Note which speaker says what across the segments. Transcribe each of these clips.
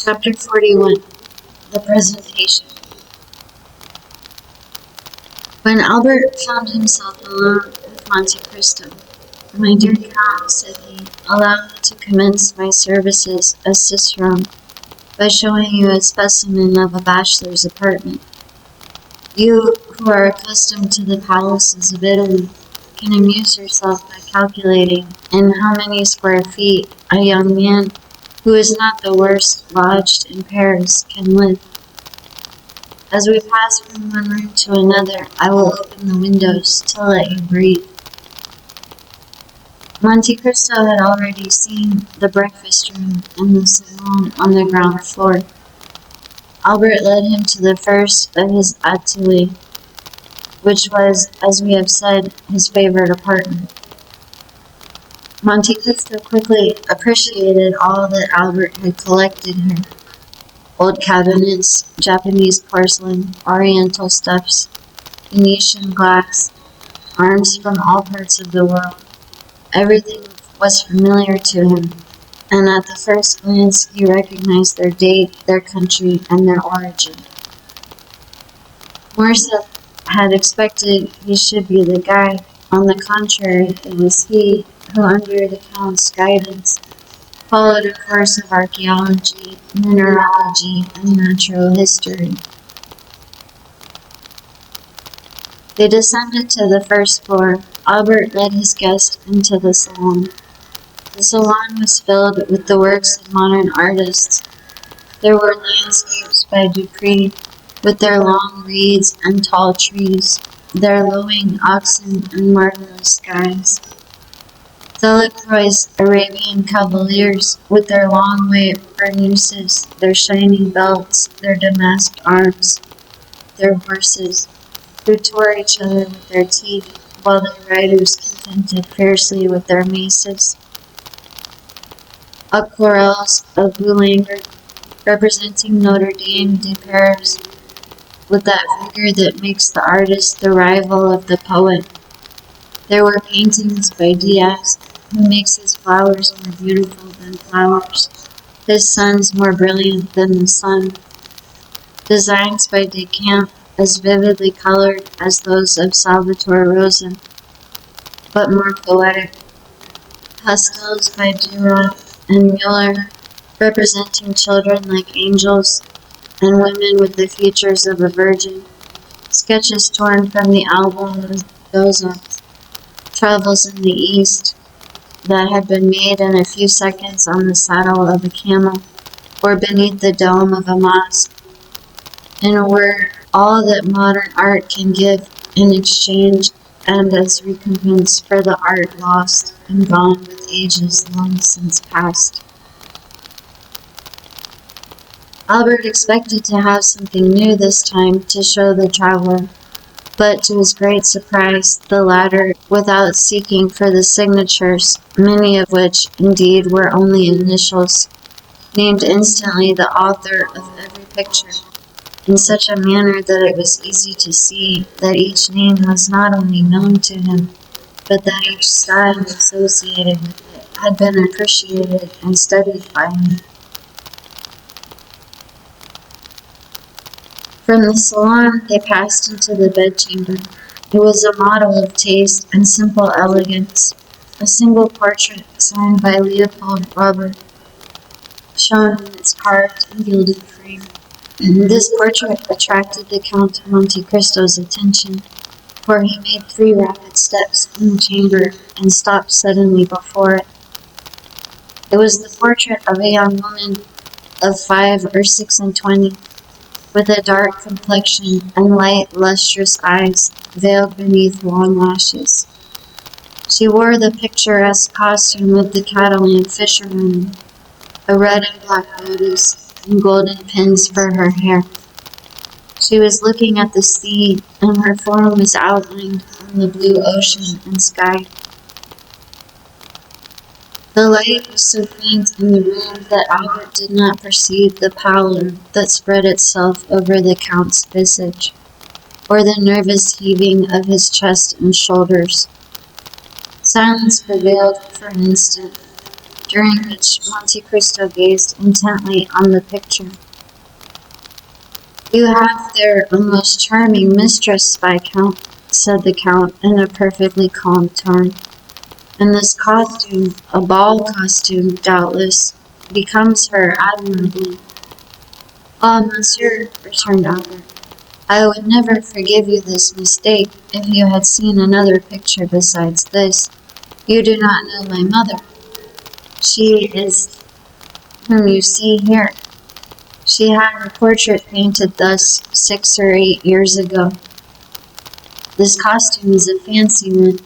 Speaker 1: Chapter 41. The Presentation. When Albert found himself alone with Monte Cristo, "My dear Count," said he, "allow me to commence my services as cicerone by showing you a specimen of a bachelor's apartment. You, who are accustomed to the palaces of Italy, can amuse yourself by calculating in how many square feet a young man who is not the worst lodged in Paris can live. As we pass from one room to another, I will open the windows to let you breathe." Monte Cristo had already seen the breakfast room and the salon on the ground floor. Albert led him to the first of his ateliers, which was, as we have said, his favorite apartment. Monte Cristo quickly appreciated all that Albert had collected here: old cabinets, Japanese porcelain, Oriental stuffs, Venetian glass, arms from all parts of the world. Everything was familiar to him, and at the first glance he recognized their date, their country, and their origin. Morcerf had expected he should be the guide. On the contrary, it was he who, under the Count's guidance, followed a course of archaeology, mineralogy, and natural history. They descended to the first floor. Albert led his guest into the salon. The salon was filled with the works of modern artists. There were landscapes by Dupré, with their long reeds and tall trees, their lowing oxen and marvelous skies. Delacroix's Arabian cavaliers, with their long white burnouses, their shining belts, their damasked arms, their horses, who tore each other with their teeth, while their riders contended fiercely with their maces. Aquarelles of Boulanger, representing Notre Dame de Paris, with that vigor that makes the artist the rival of the poet. There were paintings by Diaz, who makes his flowers more beautiful than flowers, his suns more brilliant than the sun. Designs by Decamps, as vividly colored as those of Salvator Rosa, but more poetic. Pastels by Duras and Muller, representing children like angels, and women with the features of a virgin. Sketches torn from the album of Balzac's Travels in the East, that had been made in a few seconds on the saddle of a camel, or beneath the dome of a mosque. In a word, all that modern art can give in exchange and as recompense for the art lost and gone with ages long since past. Albert expected to have something new this time to show the traveler, but to his great surprise, the latter, without seeking for the signatures, many of which, indeed, were only initials, named instantly the author of every picture, in such a manner that it was easy to see that each name was not only known to him, but that each style associated with it had been appreciated and studied by him. From the salon, they passed into the bedchamber. It was a model of taste and simple elegance. A single portrait, signed by Leopold Robert, shone in its carved and gilded frame. This portrait attracted the Count of Monte Cristo's attention, for he made 3 rapid steps in the chamber and stopped suddenly before it. It was the portrait of a young woman of 5 or 26, with a dark complexion and light, lustrous eyes veiled beneath long lashes. She wore the picturesque costume of the Catalan fisherwoman, a red and black bodice, and golden pins for her hair. She was looking at the sea, and her form was outlined on the blue ocean and sky. The light was so faint in the room that Albert did not perceive the pallor that spread itself over the Count's visage, or the nervous heaving of his chest and shoulders. Silence prevailed for an instant, during which Monte Cristo gazed intently on the picture. "You have there a most charming mistress, Viscount," said the Count in a perfectly calm tone. "And this costume, a ball costume, doubtless, becomes her admirably." "Ah, monsieur," returned Albert, "I would never forgive you this mistake if you had seen another picture besides this. You do not know my mother. She is whom you see here. She had her portrait painted thus 6 or 8 years ago. This costume is a fancy one,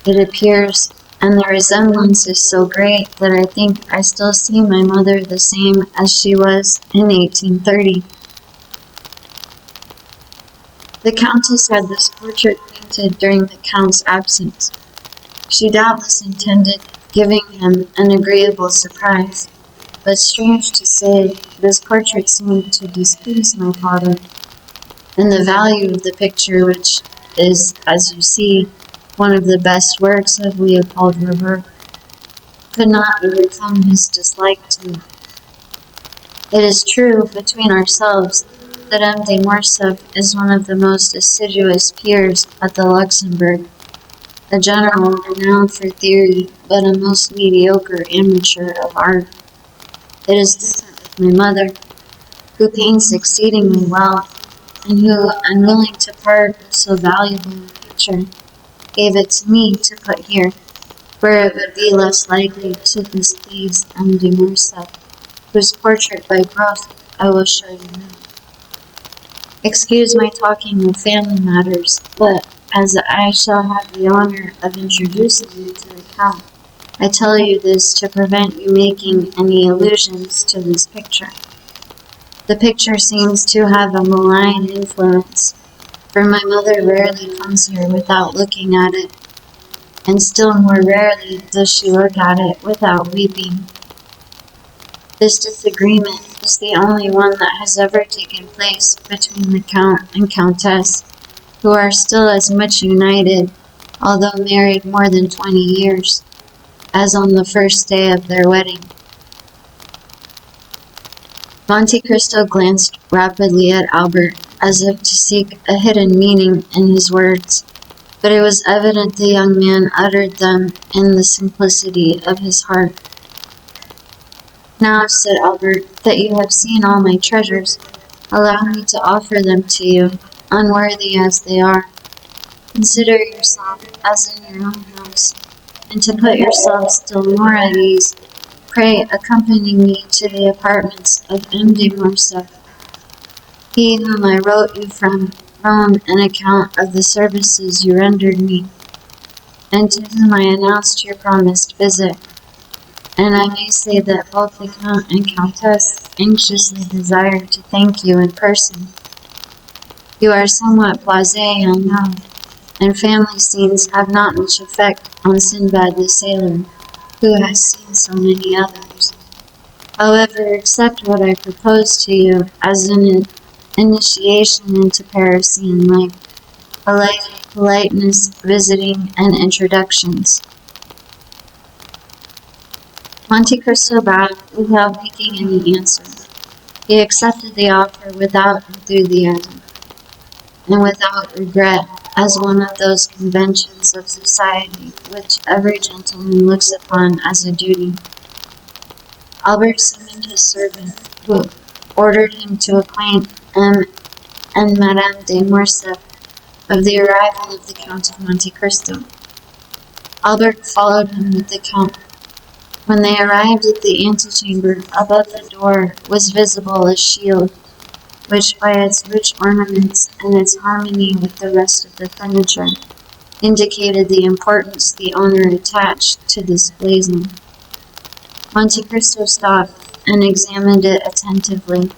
Speaker 1: it appears, and the resemblance is so great that I think I still see my mother the same as she was in 1830. The Countess had this portrait painted during the Count's absence. She doubtless intended giving him an agreeable surprise, but strange to say, this portrait seemed to displease my father, and the value of the picture, which is, as you see, one of the best works of Leopold Reber, could not overcome his dislike to it. It is true, between ourselves, that M. de Morcerf is one of the most assiduous peers at the Luxembourg, a general renowned for theory, but a most mediocre amateur of art. It is different with my mother, who paints exceedingly well, and who, unwilling to part with so valuable a picture, gave it to me to put here, where it would be less likely to displease M. de Morcerf, whose portrait by Groth I will show you now. Excuse my talking of family matters, but as I shall have the honor of introducing you to the Count, I tell you this to prevent you making any allusions to this picture. The picture seems to have a malign influence, for my mother rarely comes here without looking at it, and still more rarely does she look at it without weeping. This disagreement is the only one that has ever taken place between the Count and Countess, who are still as much united, although married more than 20 years, as on the first day of their wedding. Monte Cristo glanced rapidly at Albert, as if to seek a hidden meaning in his words, but it was evident the young man uttered them in the simplicity of his heart. "Now," said Albert, "that you have seen all my treasures, allow me to offer them to you, unworthy as they are. Consider yourself as in your own house, and to put yourself still more at ease, pray accompany me to the apartments of M. de Morcerf, he whom I wrote you from Rome an account of the services you rendered me, and to whom I announced your promised visit. And I may say that both the Count and Countess anxiously desire to thank you in person. You are somewhat blasé, I know, and family scenes have not much effect on Sinbad the sailor, who has seen so many others. However, accept what I propose to you as an initiation into Parisian life, a life of politeness, visiting, and introductions." Monte Cristo bowed without making any answer. He accepted the offer without enthusiasm, and without regret, as one of those conventions of society which every gentleman looks upon as a duty. Albert summoned his servant, who ordered him to acquaint M. and Madame de Morcerf of the arrival of the Count of Monte Cristo. Albert followed him with the Count. When they arrived at the antechamber, above the door was visible a shield, which by its rich ornaments and its harmony with the rest of the furniture, indicated the importance the owner attached to this blazon. Monte Cristo stopped and examined it attentively.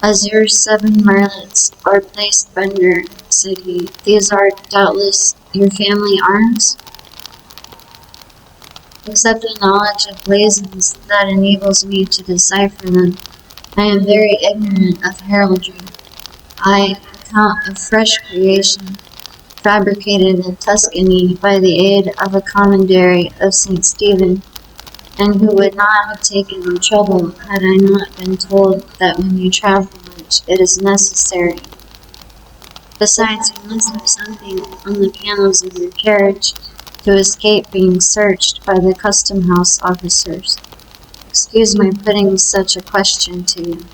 Speaker 1: "Azure 7 merlets, or placed thunder," said he. "These are doubtless your family arms?" "Except a knowledge of blazons that enables me to decipher them, I am very ignorant of heraldry. I account of fresh creation, fabricated in Tuscany by the aid of a commentary of St. Stephen, and who would not have taken the trouble had I not been told that when you travel much it is necessary. Besides, you must have something on the panels of your carriage to escape being searched by the custom house officers. Excuse my putting such a question to you.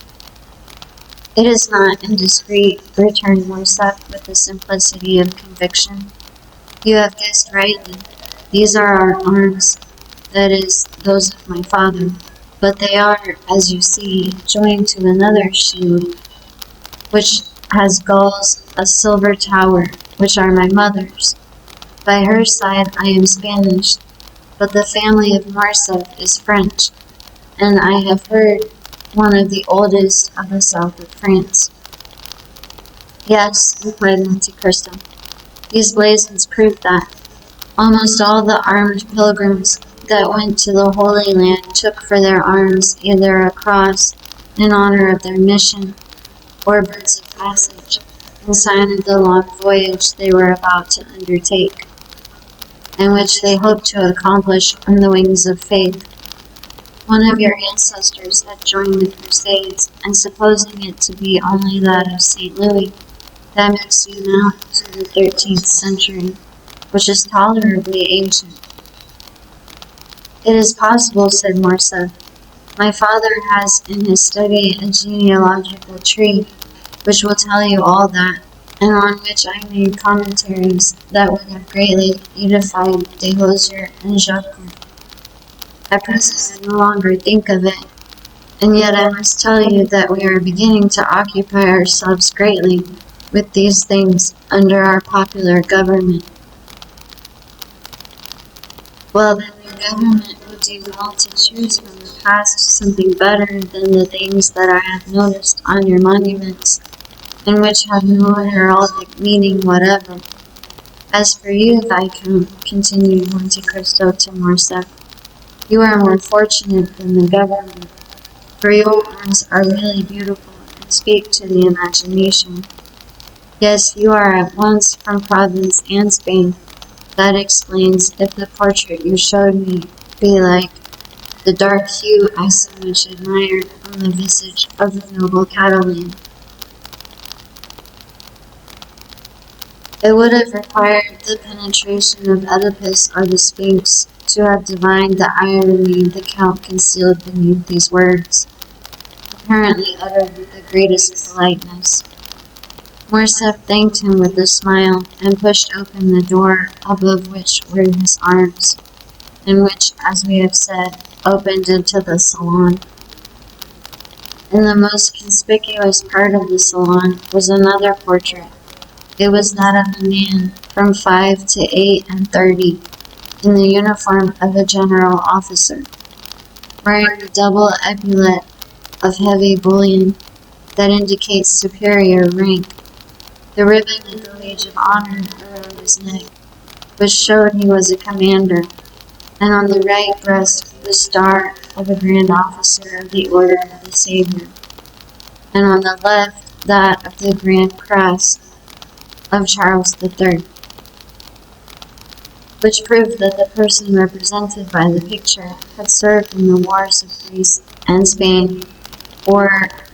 Speaker 1: It is not indiscreet, returned Morcerf with the simplicity of conviction. You have guessed rightly. These are our arms, that is, those of my father, but they are, as you see, joined to another shield, which has gulls, a silver tower, which are my mother's. By her side I am Spanish, but the family of Morcerf is French, and I have heard one of the oldest of the south of France. Yes, replied Monte Cristo. These blazons prove that. Almost all the armed pilgrims that went to the Holy Land took for their arms either a cross in honor of their mission or birds of passage in sign of the long voyage they were about to undertake, and which they hoped to accomplish on the wings of faith. One of your ancestors had joined the Crusades, and supposing it to be only that of St. Louis, that makes you now to the 13th century, which is tolerably ancient. It is possible, said Morcerf. My father has in his study a genealogical tree, which will tell you all that, and on which I made commentaries that would have greatly edified Desrosiers and Jacques. At present I no longer think of it, and yet I must tell you that we are beginning to occupy ourselves greatly with these things under our popular government. Well, then your government would do well to choose from the past something better than the things that I have noticed on your monuments, and which have no heraldic meaning whatever. As for you, Viscount, continued Monte Cristo to Morcerf, you are more fortunate than the government, for your arms are really beautiful and speak to the imagination. Yes, you are at once from Provence and Spain. That explains if the portrait you showed me be like the dark hue I so much admired on the visage of the noble Catalan. It would have required the penetration of Oedipus or the Sphinx to have divined the irony the Count concealed beneath these words, apparently uttered with the greatest politeness. Morcerf thanked him with a smile and pushed open the door above which were his arms, and which, as we have said, opened into the salon. In the most conspicuous part of the salon was another portrait. It was that of a man from 5 to 38, in the uniform of a general officer, wearing the double epaulet of heavy bullion that indicates superior rank, the ribbon of the Legion of Honor around his neck, which showed he was a commander, and on the right breast the star of a grand officer of the Order of the Savior, and on the left that of the Grand Cross of Charles III, which proved that the person represented by the picture had served in the wars of Greece and Spain, or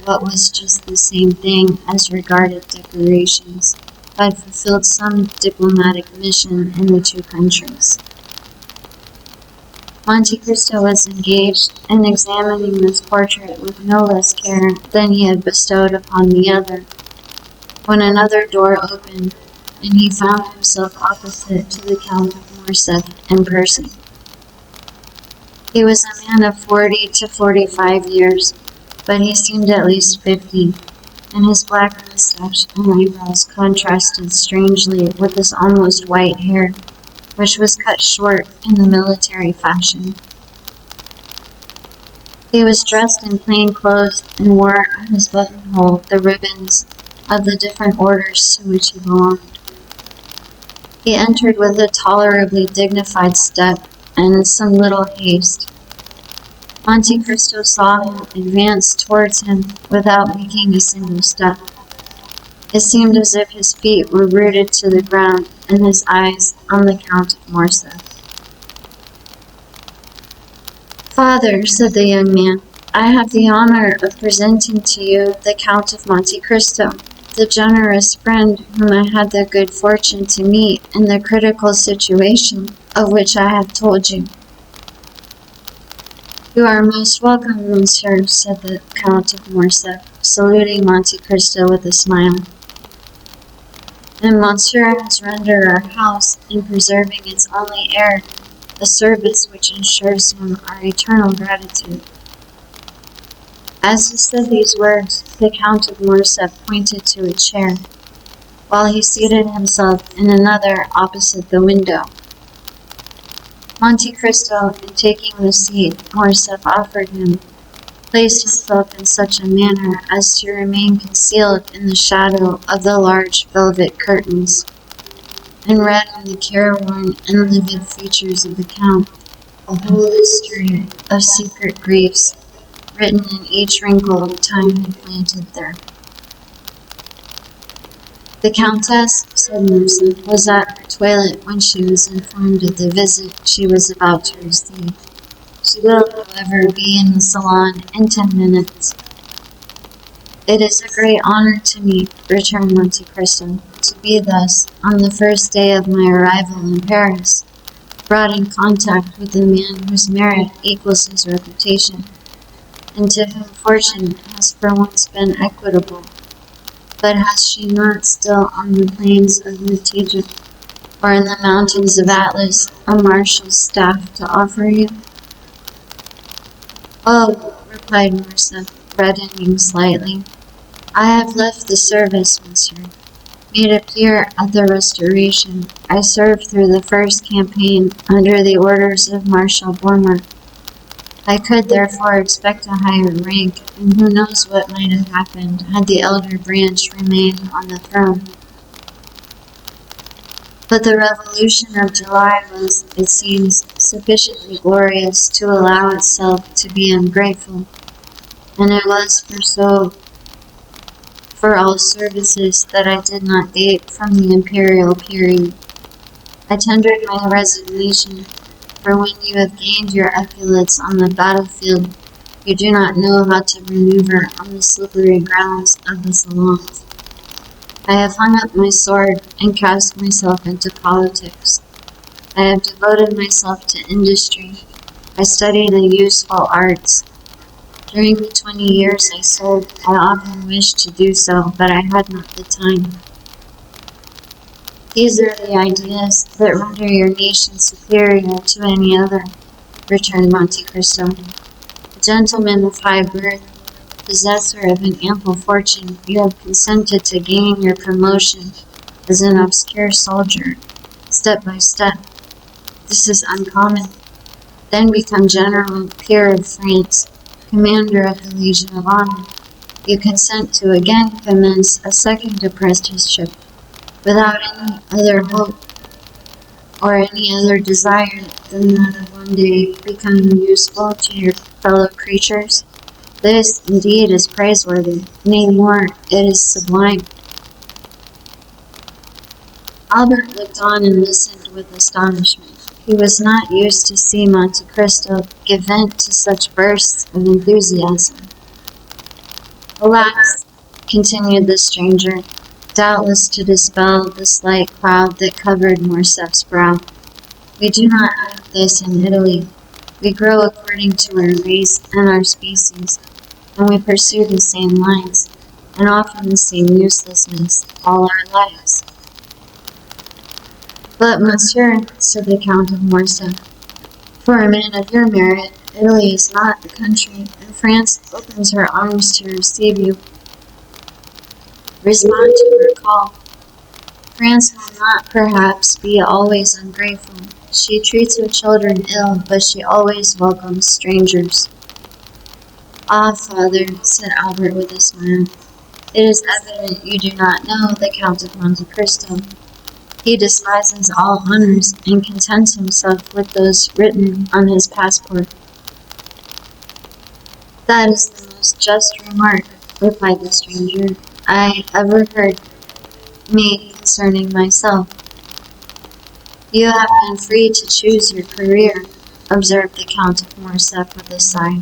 Speaker 1: what was just the same thing as regarded decorations, had fulfilled some diplomatic mission in the two countries. Monte Cristo was engaged in examining this portrait with no less care than he had bestowed upon the other, when another door opened, and he found himself opposite to the Count of Morcerf in person. He was a man of 40 to 45 years, but he seemed at least 50, and his black mustache and eyebrows contrasted strangely with his almost white hair, which was cut short in the military fashion. He was dressed in plain clothes and wore on his buttonhole the ribbons of the different orders to which he belonged. He entered with a tolerably dignified step and some little haste. Monte Cristo saw him advance towards him without making a single step. It seemed as if his feet were rooted to the ground and his eyes on the Count of Morcerf. Father, said the young man, I have the honor of presenting to you the Count of Monte Cristo, the generous friend whom I had the good fortune to meet in the critical situation of which I have told you. You are most welcome, monsieur, said the Count of Morcerf, saluting Monte Cristo with a smile. And monsieur has rendered our house, in preserving its only heir, a service which ensures him our eternal gratitude. As he said these words, the Count of Morcerf pointed to a chair, while he seated himself in another opposite the window. Monte Cristo, in taking the seat Morcerf offered him, placed himself in such a manner as to remain concealed in the shadow of the large velvet curtains, and read on the careworn and livid features of the Count a whole history of secret griefs, written in each wrinkle of time had planted there. The Countess, said Morcerf, was at her toilet when she was informed of the visit she was about to receive. She will, however, be in the salon in 10 minutes. It is a great honor to me, returned Monte Cristo, to be thus, on the first day of my arrival in Paris, brought in contact with a man whose merit equals his reputation, and to whom fortune has for once been equitable. But has she not still on the plains of Nitija, or in the mountains of Atlas, a marshal's staff to offer you? Oh, replied Morcerf, reddening slightly, I have left the service, monsieur. Made a peer at the Restoration, I served through the first campaign under the orders of Marshal Bourmont. I could therefore expect a higher rank, and who knows what might have happened had the elder branch remained on the throne. But the Revolution of July was, it seems, sufficiently glorious to allow itself to be ungrateful, and it was for all services that I did not date from the imperial period. I tendered my resignation, for when you have gained your epaulets on the battlefield, you do not know how to maneuver on the slippery grounds of the salons. I have hung up my sword and cast myself into politics. I have devoted myself to industry. I studied the useful arts. During the 20 years I served, I often wished to do so, but I had not the time. These are the ideas that render your nation superior to any other, returned Monte Cristo. A gentleman of high birth, possessor of an ample fortune, you have consented to gain your promotion as an obscure soldier, step by step. This is uncommon. Then become general, peer of France, commander of the Legion of Honor. You consent to again commence a second apprenticeship, without any other hope or any other desire than that of one day becoming useful to your fellow creatures. This, indeed, is praiseworthy. Nay, more, it is sublime. Albert looked on and listened with astonishment. He was not used to see Monte Cristo give vent to such bursts of enthusiasm. Alas, continued the stranger, doubtless to dispel the slight cloud that covered Morcerf's brow, we do not act thus in Italy. We grow according to our race and our species, and we pursue the same lines, and often the same uselessness, all our lives. But, monsieur, said the Count of Morcerf, for a man of your merit, Italy is not a country, and France opens her arms to receive you. Respond to her call. France will not, perhaps, be always ungrateful. She treats her children ill, but she always welcomes strangers. Ah, father, said Albert with a smile, it is evident you do not know the Count of Monte Cristo. He despises all honors and contents himself with those written on his passport. That is the most just remark, replied the stranger, I ever heard made concerning myself. You have been free to choose your career. observed the Count of Morcerf with a sigh,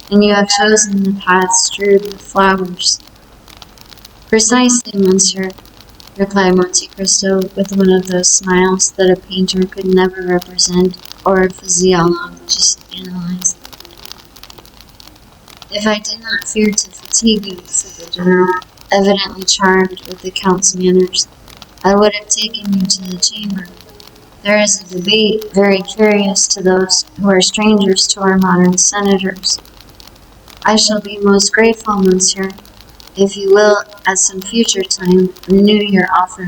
Speaker 1: and you have chosen the path strewed with flowers. Precisely, monsieur, replied Monte Cristo with one of those smiles that a painter could never represent or a physiologist analyze. If I did not fear to fatigue you, said the general, evidently charmed with the Count's manners, I would have taken you to the chamber. There is a debate very curious to those who are strangers to our modern senators. I shall be most grateful, monsieur, if you will, at some future time, renew your offer,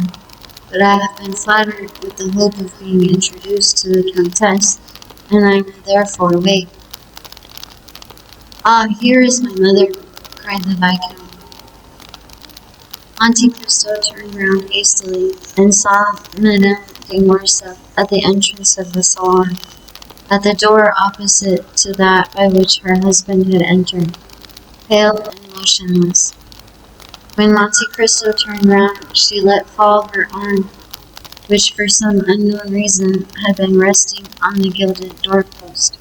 Speaker 1: but I have been flattered with the hope of being introduced to the Countess, and I will therefore wait. Ah, here is my mother, cried the Viscount. Monte Cristo turned round hastily and saw Madame de Morcerf at the entrance of the salon, at the door opposite to that by which her husband had entered, pale and motionless. When Monte Cristo turned round, she let fall her arm, which for some unknown reason had been resting on the gilded doorpost.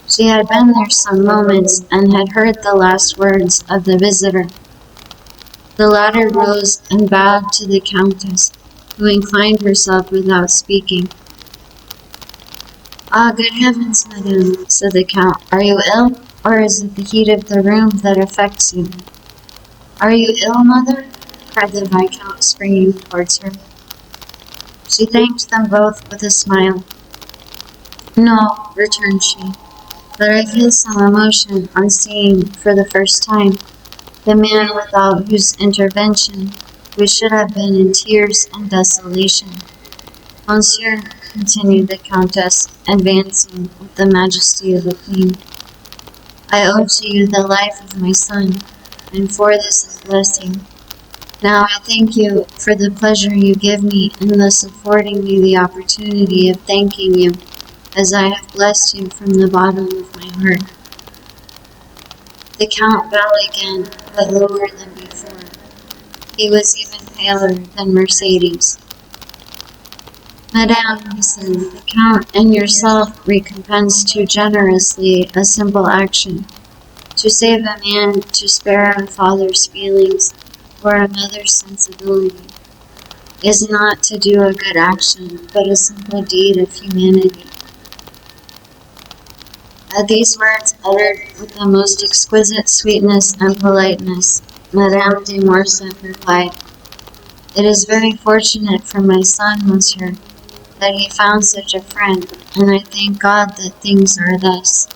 Speaker 1: She had been there some moments and had heard the last words of the visitor. The latter rose and bowed to the Countess, who inclined herself without speaking. Ah, good heavens, madame, said the Count. Are you ill, or is it the heat of the room that affects you? Are you ill, mother? Cried the Viscount, springing towards her. She thanked them both with a smile. No, returned she, but I feel some emotion on seeing, for the first time, the man without whose intervention we should have been in tears and desolation. Monsieur, continued the Countess, advancing with the majesty of a queen, I owe to you the life of my son, and for this blessing. Now I thank you for the pleasure you give me in thus affording me the opportunity of thanking you, as I have blessed you from the bottom of my heart. The Count bowed again, but lower than before. He was even paler than Mercedes. Madame, he said, the Count and yourself recompense too generously a simple action. To save a man, to spare a father's feelings, or a mother's sensibility, is not to do a good action, but a simple deed of humanity. At these words, uttered with the most exquisite sweetness and politeness, Madame de Morcerf replied, It is very fortunate for my son, monsieur, that he found such a friend, and I thank God that things are thus.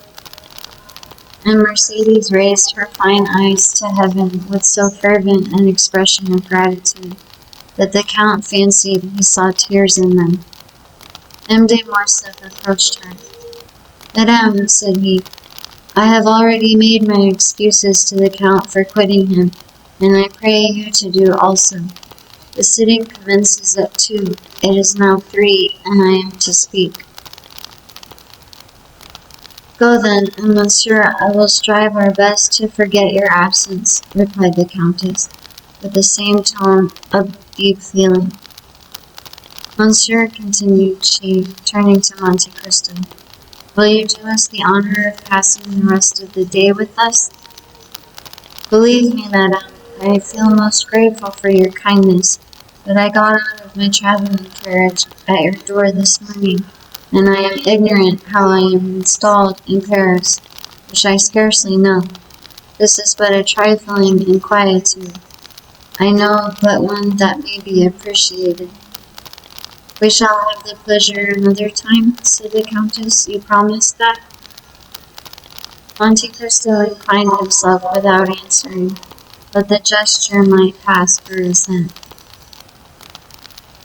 Speaker 1: And Mercedes raised her fine eyes to heaven with so fervent an expression of gratitude that the Count fancied he saw tears in them. M. de Morcerf approached her. Madame, said he, I have already made my excuses to the Count for quitting him, and I pray you to do also. The sitting commences at 2. It is now 3, and I am to speak. Go then, and monsieur, I will strive our best to forget your absence, replied the Countess, with the same tone of deep feeling. Monsieur, continued she, turning to Monte Cristo, will you do us the honor of passing the rest of the day with us? Believe me, madame, I feel most grateful for your kindness, but I got out of my traveling carriage at your door this morning, and I am ignorant how I am installed in Paris, which I scarcely know. This is but a trifling inquietude. I know but one that may be appreciated. We shall have the pleasure another time, said the Countess. You promise that? Monte Cristo inclined himself without answering, but the gesture might pass for assent.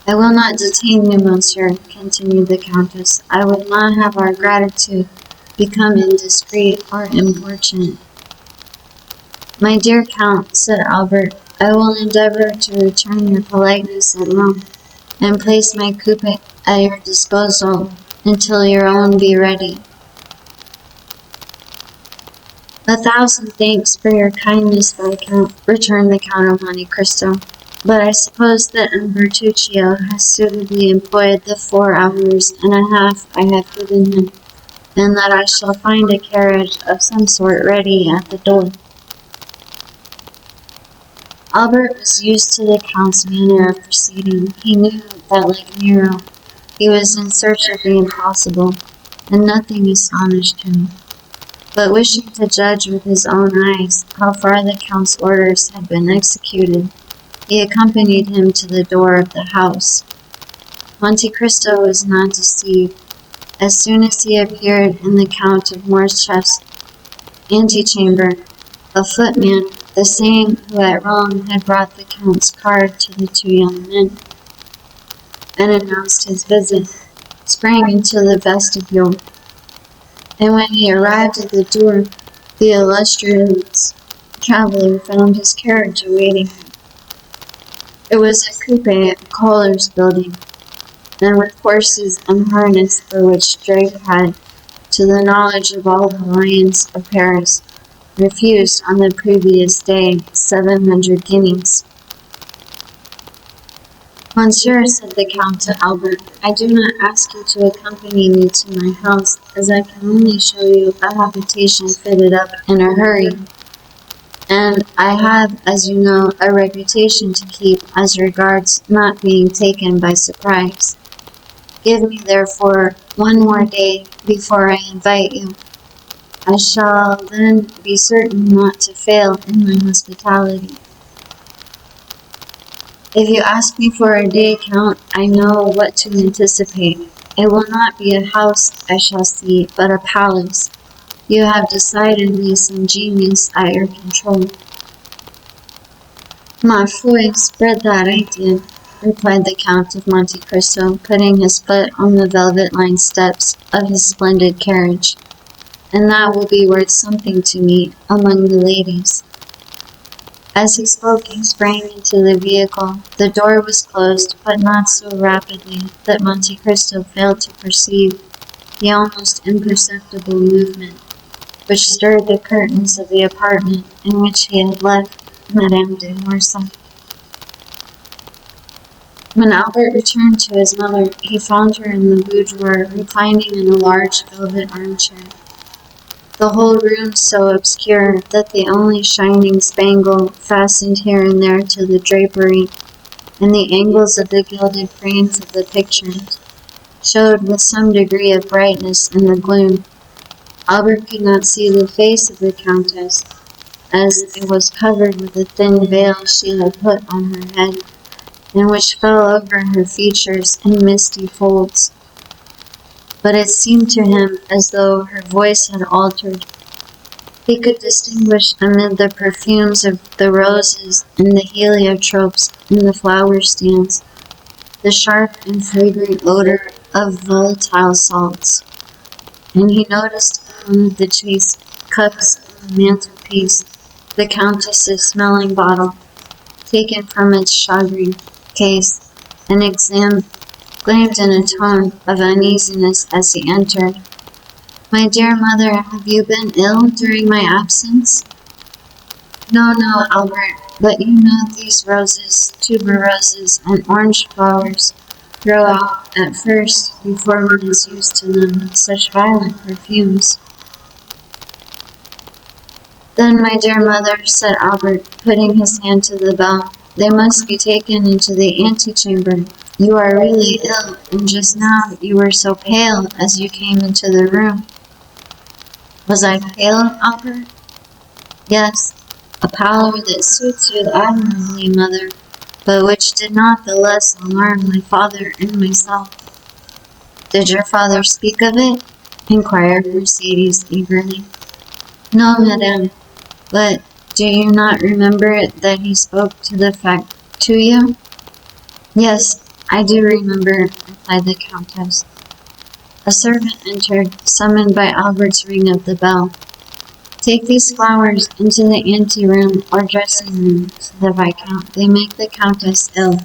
Speaker 1: I will not detain you, monsieur, continued the Countess. I would not have our gratitude become indiscreet or importunate. My dear Count, said Albert, I will endeavor to return your politeness at Rome, and place my coupe at your disposal until your own be ready. 1,000 thanks for your kindness, Viscount, returned the Count of Monte Cristo, but I suppose that Bertuccio has suitably employed the 4 hours and a half I have given him. and that I shall find a carriage of some sort ready at the door. Albert was used to the Count's manner of proceeding. He knew that, like Nero, he was in search of the impossible, and nothing astonished him. But wishing to judge with his own eyes how far the Count's orders had been executed, he accompanied him to the door of the house. Monte Cristo was not deceived. As soon as he appeared in the Count of Morcerf's antechamber, a footman, the same who at Rome had brought the Count's card to the two young men, and announced his visit, sprang into the vestibule, and when he arrived at the door, the illustrious traveler found his carriage awaiting him. It was a coupe at Kohler's building, and with horses and harness for which Drake had, to the knowledge of all the lions of Paris, refused on the previous day 700 guineas. Monsieur, said the Count to Albert, I do not ask you to accompany me to my house, as I can only show you a habitation fitted up in a hurry, and I have, as you know, a reputation to keep as regards not being taken by surprise. Give me, therefore, one more day before I invite you. I shall then be certain not to fail in my hospitality. If you ask me for a day, Count, I know what to anticipate. It will not be a house I shall see, but a palace. You have decidedly some genius at your control. Ma foi, spread that idea, replied the Count of Monte Cristo, putting his foot on the velvet-lined steps of his splendid carriage. And that will be worth something to me among the ladies. As he spoke, he sprang into the vehicle. The door was closed, but not so rapidly that Monte Cristo failed to perceive the almost imperceptible movement which stirred the curtains of the apartment in which he had left Madame de Morcerf. When Albert returned to his mother, he found her in the boudoir, reclining in a large velvet armchair. The whole room so obscure that the only shining spangle fastened here and there to the drapery, and the angles of the gilded frames of the pictures, showed with some degree of brightness in the gloom. Albert could not see the face of the Countess, as it was covered with a thin veil she had put on her head, and which fell over her features in misty folds. But it seemed to him as though her voice had altered. He could distinguish amid the perfumes of the roses and the heliotropes in the flower stands the sharp and fragrant odor of volatile salts, and he noticed in one of the chased cups on the mantelpiece the Countess's smelling bottle, taken from its shagreen case, and exclaimed in a tone of uneasiness as he entered, My dear mother, have you been ill during my absence? No, Albert, but you know these roses, tuberoses, and orange flowers grow out at first before one is used to them with such violent perfumes. Then, my dear mother, said Albert, putting his hand to the bell, they must be taken into the antechamber. You are really ill, and just now you were so pale as you came into the room. Was I pale, Albert? Yes, a pallor that suits you admirably, mother, but which did not the less alarm my father and myself. Did your father speak of it? Inquired Mercedes eagerly. No, madame, but do you not remember that he spoke to the fact to you? Yes, I do remember, replied the Countess. A servant entered, summoned by Albert's ring of the bell. Take these flowers into the ante-room or dressing room, said the Viscount. They make the Countess ill.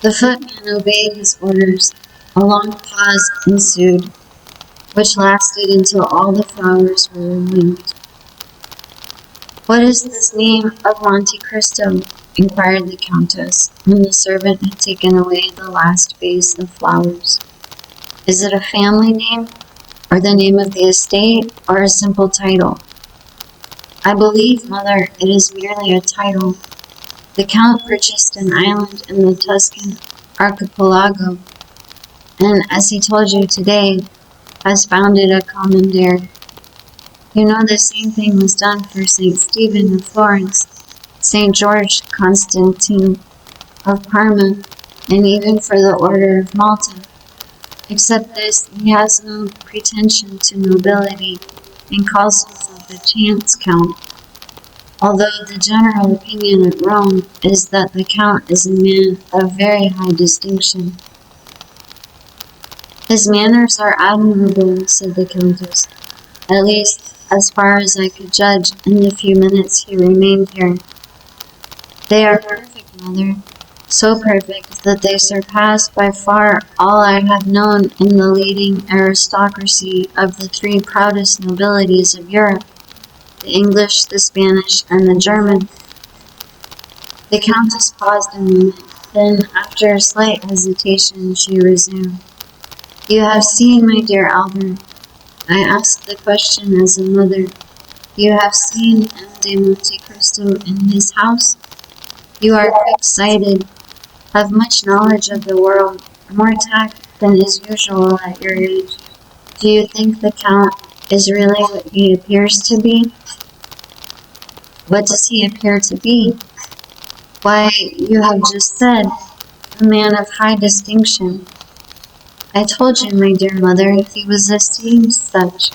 Speaker 1: The footman obeyed his orders. A long pause ensued, which lasted until all the flowers were removed. What is this name of Monte Cristo? Inquired the Countess, when the servant had taken away the last vase of flowers. Is it a family name, or the name of the estate, or a simple title? I believe, Mother, it is merely a title. The Count purchased an island in the Tuscan archipelago, and, as he told you today, has founded a commandery. You know the same thing was done for St. Stephen of Florence, St. George Constantine of Parma, and even for the Order of Malta. Except this, he has no pretension to nobility and calls himself a chance count, although the general opinion at Rome is that the count is a man of very high distinction. His manners are admirable, said the Countess, at least as far as I could judge in the few minutes he remained here. They are perfect, Mother, so perfect that they surpass by far all I have known in the leading aristocracy of the three proudest nobilities of Europe, the English, the Spanish, and the German. The Countess paused a moment, then, after a slight hesitation, she resumed. You have seen, my dear Albert, I asked the question as a mother, you have seen M. de Monte Cristo in his house? You are quick-sighted, have much knowledge of the world, more tact than is usual at your age. Do you think the Count is really what he appears to be? What does he appear to be? Why, you have just said, a man of high distinction. I told you, my dear mother, he was esteemed such.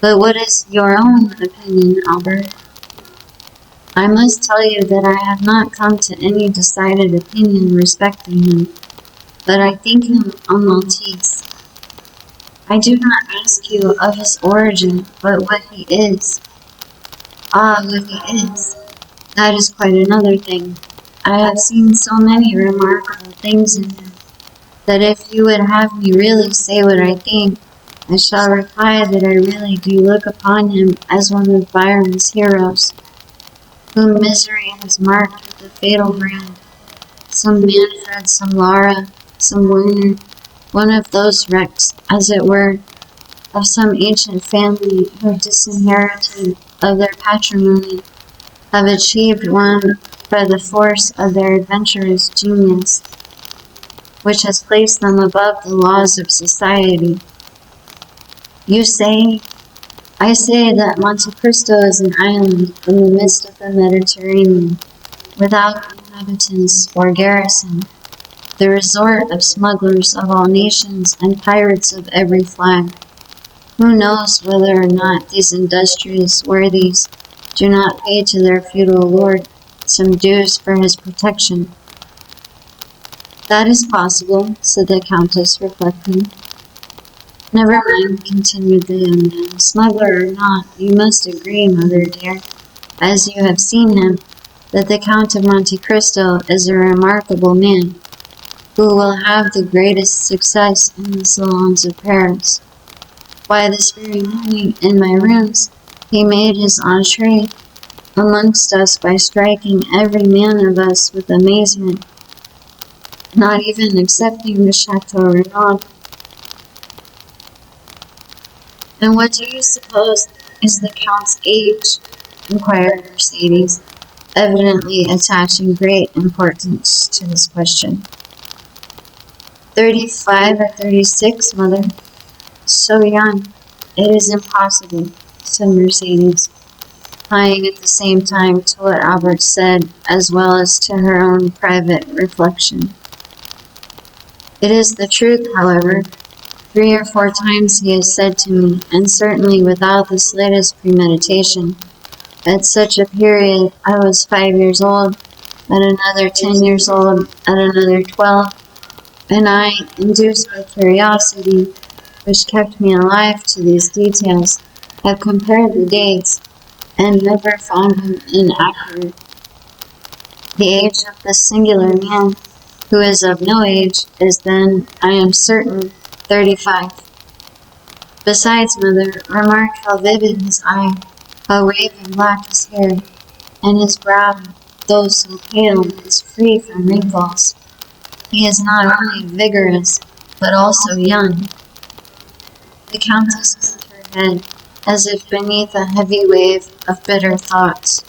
Speaker 1: But what is your own opinion, Albert? I must tell you that I have not come to any decided opinion respecting him, but I think him a Maltese. I do not ask you of his origin, but what he is. Ah, what he is. That is quite another thing. I have seen so many remarkable things in him, that if you would have me really say what I think, I shall reply that I really do look upon him as one of Byron's heroes, whom misery has marked with a fatal brand. Some Manfred, some Lara, some Werner, one of those wrecks, as it were, of some ancient family who, disinherited of their patrimony, have achieved one by the force of their adventurous genius, which has placed them above the laws of society. You say, I say that Monte Cristo is an island in the midst of the Mediterranean, without inhabitants or garrison, the resort of smugglers of all nations and pirates of every flag. Who knows whether or not these industrious worthies do not pay to their feudal lord some dues for his protection? That is possible, said the Countess, reflecting. Never mind, continued the young man. Smuggler or not, you must agree, mother dear, as you have seen him, that the Count of Monte Cristo is a remarkable man, who will have the greatest success in the salons of Paris. Why, this very morning, in my rooms, he made his entree amongst us by striking every man of us with amazement, not even excepting the Chateau Renaud. And what do you suppose is the Count's age? Inquired Mercedes, evidently attaching great importance to this question. 35 or 36, mother. So young. It is impossible, said Mercedes, replying at the same time to what Albert said, as well as to her own private reflection. It is the truth, however. 3 or 4 times he has said to me, and certainly without the slightest premeditation, at such a period I was 5 years old, at another 10 years old, at another 12, and I, induced by curiosity, which kept me alive to these details, have compared the dates, and never found him inaccurate. The age of this singular man, who is of no age, is then, I am certain, 35. Besides, mother, remark how vivid his eye, how raven black his hair, and his brow, though so pale, is free from wrinkles. He is not only vigorous, but also young, The Countess bent her head, as if beneath a heavy wave of bitter thoughts.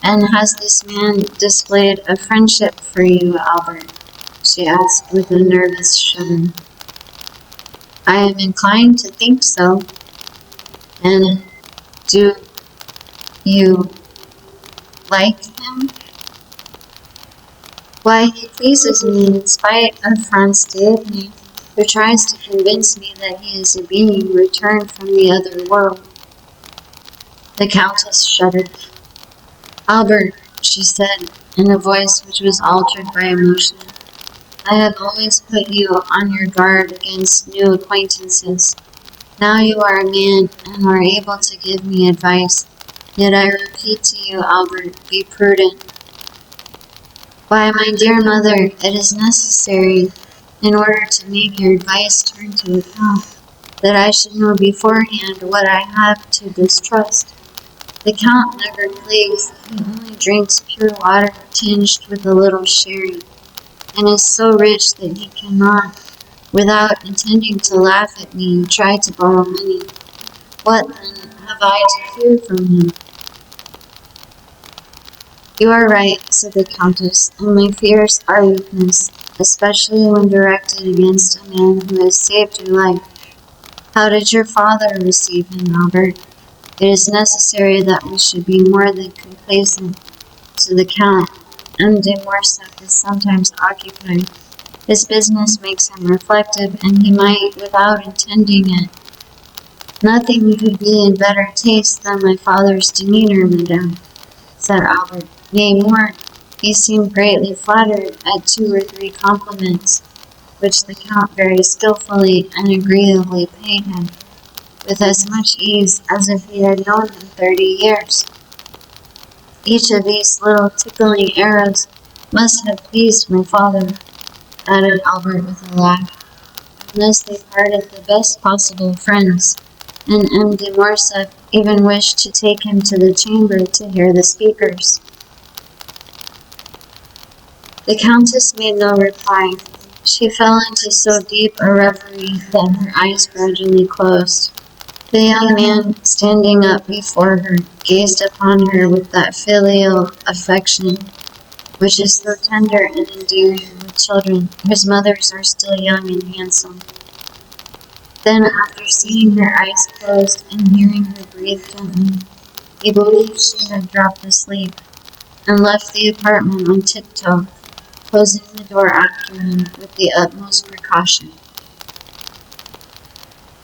Speaker 1: "And has this man displayed a friendship for you, Albert?" she asked with a nervous shudder. "I am inclined to think so. And do you like him?" "Why, he pleases me in spite of Franz Daebner, who tries to convince me that he is a being returned from the other world." The Countess shuddered. "Albert," she said, in a voice which was altered by emotion, "I have always put you on your guard against new acquaintances. Now you are a man and are able to give me advice. Yet I repeat to you, Albert, be prudent." "Why, my dear mother, it is necessary, in order to make your advice turn to account, that I should know beforehand what I have to distrust. The Count never plays, he only drinks pure water tinged with a little sherry, and is so rich that he cannot, without intending to laugh at me, try to borrow money. What, then, have I to fear from him?" "You are right," said the Countess, "and my fears are weakness, especially when directed against a man who has saved your life. How did your father receive him, Albert? It is necessary that we should be more than complaisant to the Count. M. de Morcerf is sometimes occupied. His business makes him reflective, and he might, without intending it. Nothing could be in better taste than my father's demeanor, madame," said Albert. "Nay, more, he seemed greatly flattered at 2 or 3 compliments, which the Count very skilfully and agreeably paid him, with as much ease as if he had known him 30 years. Each of these little tickling arrows must have pleased my father," added Albert with a laugh, "and thus they parted the best possible friends, and M. de Morcerf even wished to take him to the chamber to hear the speakers." The Countess made no reply. She fell into so deep a reverie that her eyes gradually closed. The young man, standing up before her, gazed upon her with that filial affection which is so tender and endearing with children whose mothers are still young and handsome. Then, after seeing her eyes closed and hearing her breathe gently, he believed she had dropped asleep, and left the apartment on tiptoe, closing the door after him with the utmost precaution.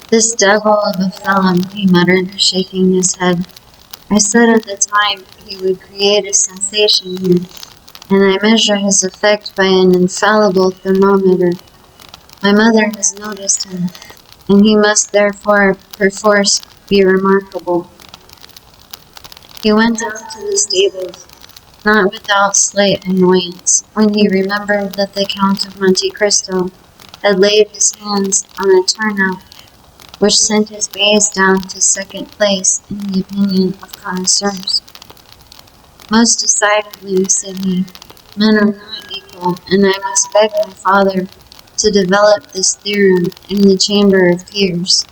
Speaker 1: "This devil of a fellow," he muttered, shaking his head. "I said at the time he would create a sensation here, and I measure his effect by an infallible thermometer. My mother has noticed him, and he must therefore perforce be remarkable." He went down to the stables, not without slight annoyance, when he remembered that the Count of Monte Cristo had laid his hands on a turnout which sent his bays down to second place in the opinion of connoisseurs. "Most decidedly," said he, "men are not equal, and I must beg my father to develop this theorem in the Chamber of Peers."